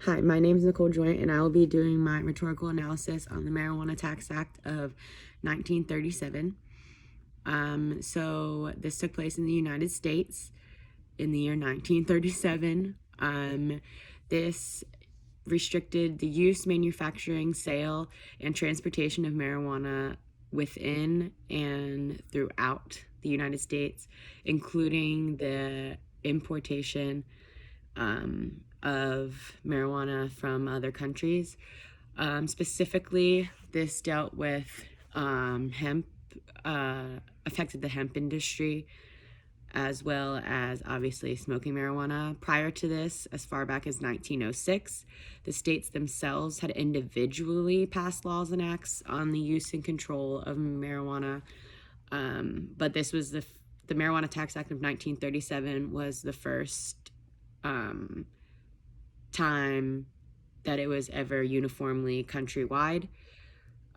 Hi, my name is Nicole Joint, and I will be doing my rhetorical analysis on the Marijuana Tax Act of 1937. So this took place in the United States in the year 1937. This restricted the use, manufacturing, sale, and transportation of marijuana within and throughout the United States, including the importation of marijuana from other countries. Specifically, this dealt with hemp, affected the hemp industry, as well as obviously smoking marijuana. Prior to this, as far back as 1906, the states themselves had individually passed laws and acts on the use and control of marijuana. But this was the Marijuana Tax Act of 1937 was the first time that it was ever uniformly countrywide.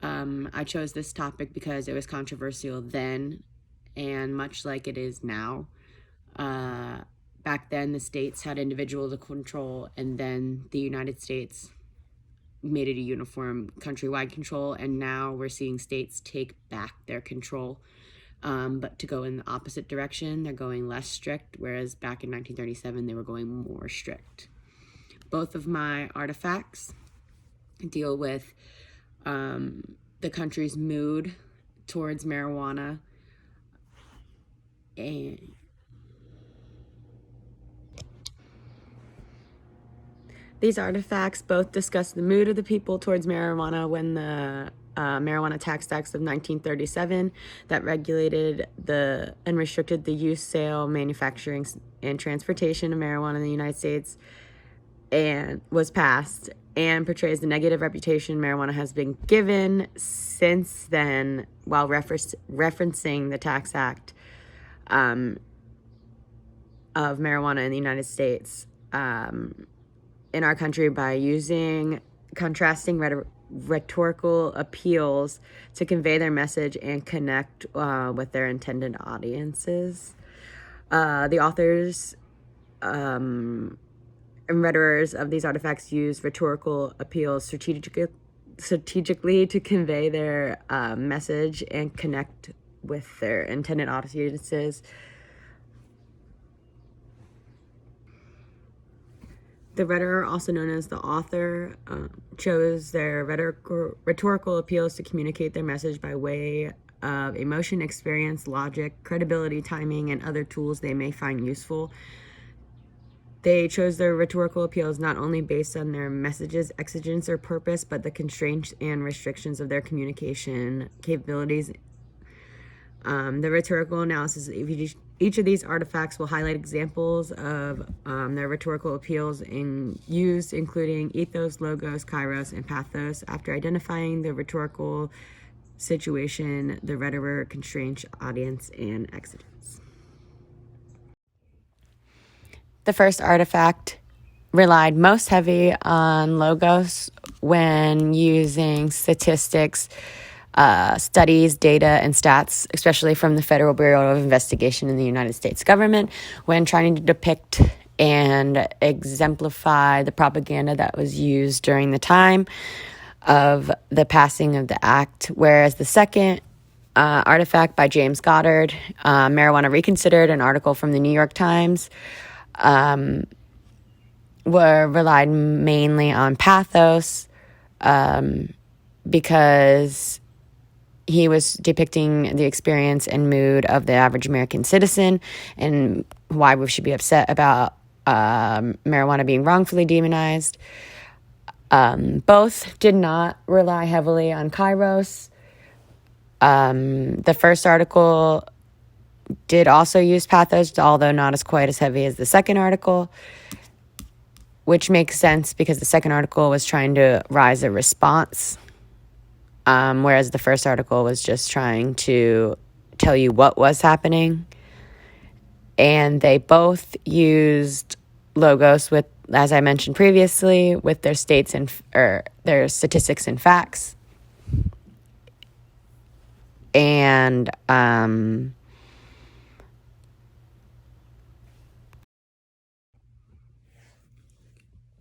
I chose this topic because it was controversial then, and much like it is now. Back then, the states had individual control, and then the United States made it a uniform countrywide control, and now we're seeing states take back their control, but to go in the opposite direction. They're going less strict, whereas back in 1937, they were going more strict. Both of my artifacts deal with the country's mood towards marijuana, and these artifacts both discuss the mood of the people towards marijuana when the Marijuana Tax Act of 1937 that regulated and restricted the use, sale, manufacturing, and transportation of marijuana in the United States and was passed, and portrays the negative reputation marijuana has been given since then, while referencing the Tax Act of marijuana in the United States in our country by using contrasting rhetorical appeals to convey their message and connect with their intended audiences. The authors and rhetorers of these artifacts use rhetorical appeals strategically to convey their message and connect with their intended audiences. The rhetoric, also known as the author, chose their rhetorical appeals to communicate their message by way of emotion, experience, logic, credibility, timing, and other tools they may find useful. They chose their rhetorical appeals not only based on their message's exigence or purpose, but the constraints and restrictions of their communication capabilities. The rhetorical analysis of each of these artifacts will highlight examples of their rhetorical appeals in use, including ethos, logos, kairos, and pathos. After identifying the rhetorical situation, the rhetoric, constraint, audience, and exigence. The first artifact relied most heavy on logos when using statistics, studies, data, and stats, especially from the Federal Bureau of Investigation in the United States government, when trying to depict and exemplify the propaganda that was used during the time of the passing of the act. Whereas the second artifact by James Goddard, Marijuana Reconsidered, an article from the New York Times, relied mainly on pathos, because he was depicting the experience and mood of the average American citizen and why we should be upset about marijuana being wrongfully demonized. Both did not rely heavily on kairos. The first article did also use pathos, although not as quite as heavy as the second article, which makes sense because the second article was trying to rise a response, whereas the first article was just trying to tell you what was happening. And they both used logos with, as I mentioned previously, with their states and their statistics and facts. And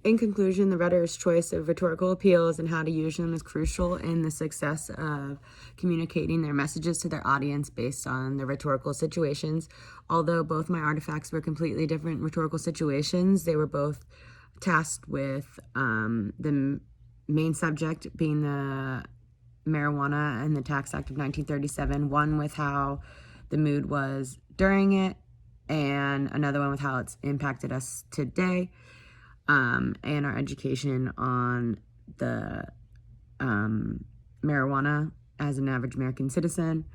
In conclusion, the rhetoric's choice of rhetorical appeals and how to use them is crucial in the success of communicating their messages to their audience based on the rhetorical situations. Although both my artifacts were completely different rhetorical situations, they were both tasked with the main subject being the marijuana and the Tax Act of 1937, one with how the mood was during it, and another one with how it's impacted us today, and our education on the marijuana as an average American citizen.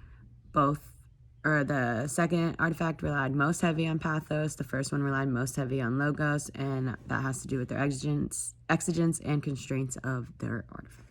The second artifact relied most heavy on pathos. The first one relied most heavy on logos, and that has to do with their exigence and constraints of their artifact.